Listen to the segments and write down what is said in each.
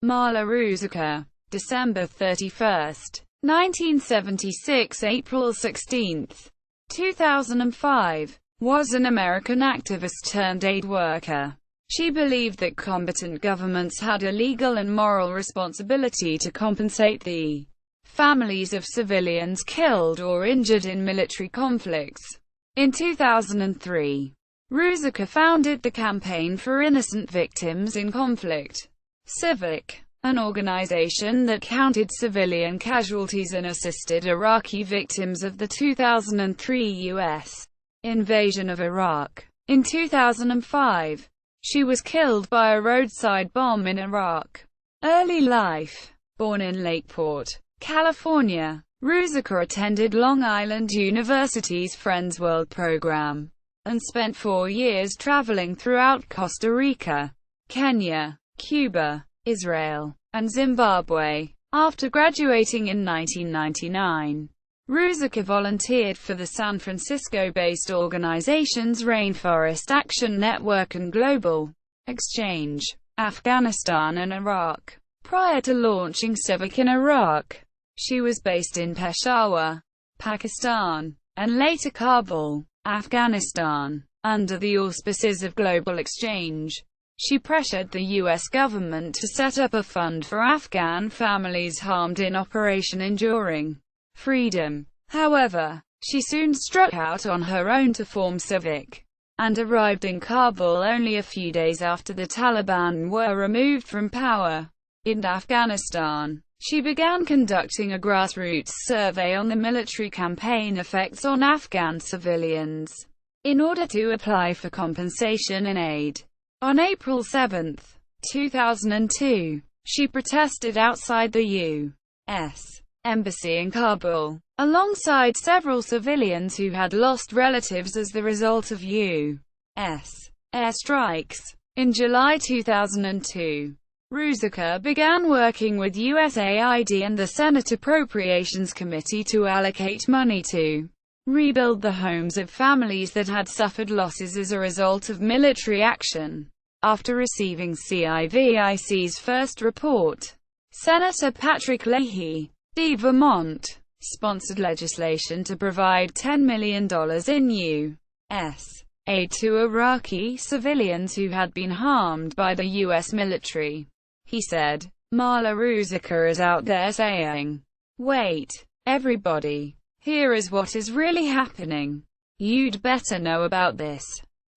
Marla Ruzicka, December 31, 1976 – April 16, 2005, was an American activist turned aid worker. She believed that combatant governments had a legal and moral responsibility to compensate the families of civilians killed or injured in military conflicts. In 2003, Ruzicka founded the Campaign for Innocent Victims in Conflict, CIVIC, an organization that counted civilian casualties and assisted Iraqi victims of the 2003 U.S. invasion of Iraq. In 2005, she was killed by a roadside bomb in Iraq. Early life. Born in Lakeport, California, Ruzicka attended Long Island University's Friends World program, and spent 4 years traveling throughout Costa Rica, Kenya, Cuba, Israel, and Zimbabwe. After graduating in 1999, Ruzicka volunteered for the San Francisco-based organizations Rainforest Action Network and Global Exchange, Afghanistan and Iraq. Prior to launching CIVIC in Iraq, she was based in Peshawar, Pakistan, and later Kabul, Afghanistan. Under the auspices of Global Exchange, she pressured the U.S. government to set up a fund for Afghan families harmed in Operation Enduring Freedom. However, she soon struck out on her own to form CIVIC, and arrived in Kabul only a few days after the Taliban were removed from power. In Afghanistan, she began conducting a grassroots survey on the military campaign effects on Afghan civilians, in order to apply for compensation and aid. On April 7, 2002, she protested outside the U.S. Embassy in Kabul, alongside several civilians who had lost relatives as the result of U.S. airstrikes. In July 2002, Ruzicka began working with USAID and the Senate Appropriations Committee to allocate money to rebuild the homes of families that had suffered losses as a result of military action. After receiving CIVIC's first report, Senator Patrick Leahy, D. Vermont, sponsored legislation to provide $10 million in U.S. aid to Iraqi civilians who had been harmed by the U.S. military. He said, "Marla Ruzicka is out there saying, 'Wait, everybody. Here is what is really happening. You'd better know about this.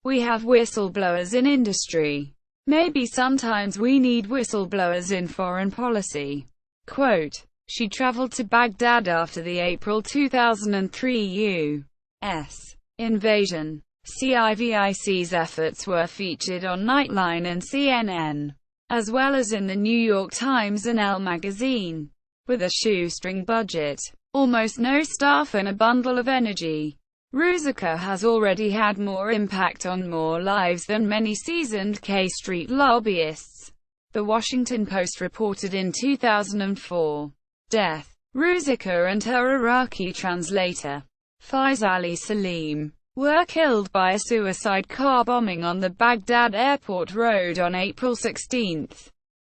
We have whistleblowers in industry. Maybe sometimes we need whistleblowers in foreign policy.'" Quote, she traveled to Baghdad after the April 2003 U.S. invasion. CIVIC's efforts were featured on Nightline and CNN, as well as in the New York Times and Elle magazine. With a shoestring budget, almost no staff and a bundle of energy, Ruzicka has already had more impact on more lives than many seasoned K Street lobbyists. The Washington Post reported in 2004. Death. Ruzicka and her Iraqi translator, Faiz Ali Salim, were killed by a suicide car bombing on the Baghdad Airport Road on April 16,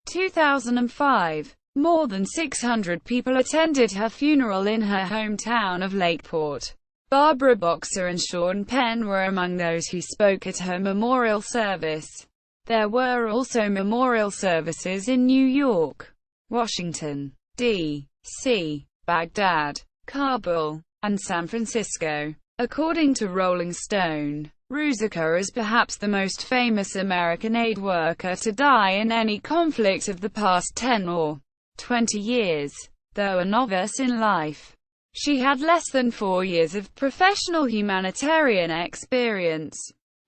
2005. More than 600 people attended her funeral in her hometown of Lakeport. Barbara Boxer and Sean Penn were among those who spoke at her memorial service. There were also memorial services in New York, Washington, D.C., Baghdad, Kabul, and San Francisco. According to Rolling Stone, Ruzicka is perhaps the most famous American aid worker to die in any conflict of the past 10 or 20 years. Though a novice in life, she had less than 4 years of professional humanitarian experience.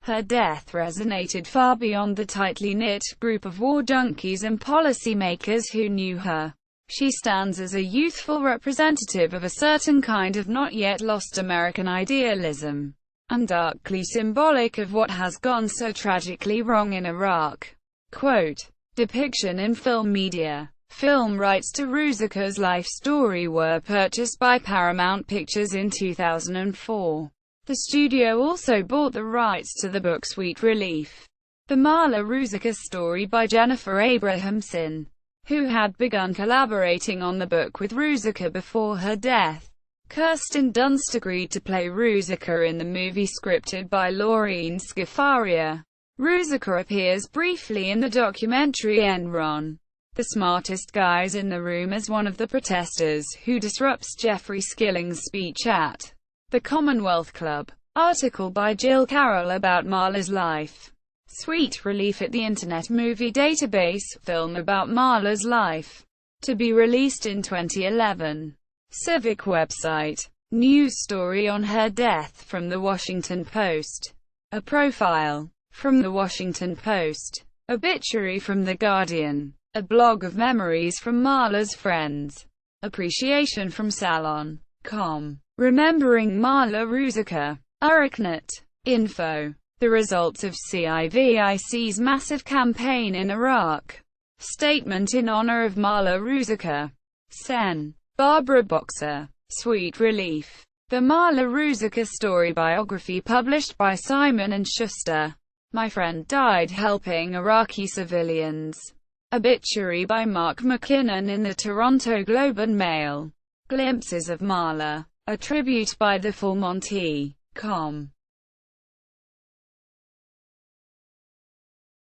Her death resonated far beyond the tightly knit group of war junkies and policymakers who knew her. She stands as a youthful representative of a certain kind of not yet lost American idealism, and darkly symbolic of what has gone so tragically wrong in Iraq. Quote, depiction in film media. Film rights to Ruzicka's life story were purchased by Paramount Pictures in 2004. The studio also bought the rights to the book Sweet Relief, The Marla Ruzicka Story by Jennifer Abrahamson, who had begun collaborating on the book with Ruzicka before her death. Kirsten Dunst agreed to play Ruzicka in the movie scripted by Lorene Scafaria. Ruzicka appears briefly in the documentary Enron, the smartest guys in the room, as one of the protesters who disrupts Jeffrey Skilling's speech at the Commonwealth Club. Article by Jill Carroll about Marla's life. Sweet Relief at the Internet Movie Database, film about Marla's life. To be released in 2011. CIVIC website. News story on her death from The Washington Post. A profile from The Washington Post. Obituary from The Guardian. A blog of memories from Marla's friends. Appreciation from Salon.com. Remembering Marla Ruzicka. Iraqnet. Info. The results of CIVIC's massive campaign in Iraq. Statement in honor of Marla Ruzicka. Sen. Barbara Boxer. Sweet Relief. The Marla Ruzicka story biography published by Simon & Schuster. My friend died helping Iraqi civilians. Obituary by Mark McKinnon in the Toronto Globe and Mail. Glimpses of Marla. A tribute by the Full Monty.com.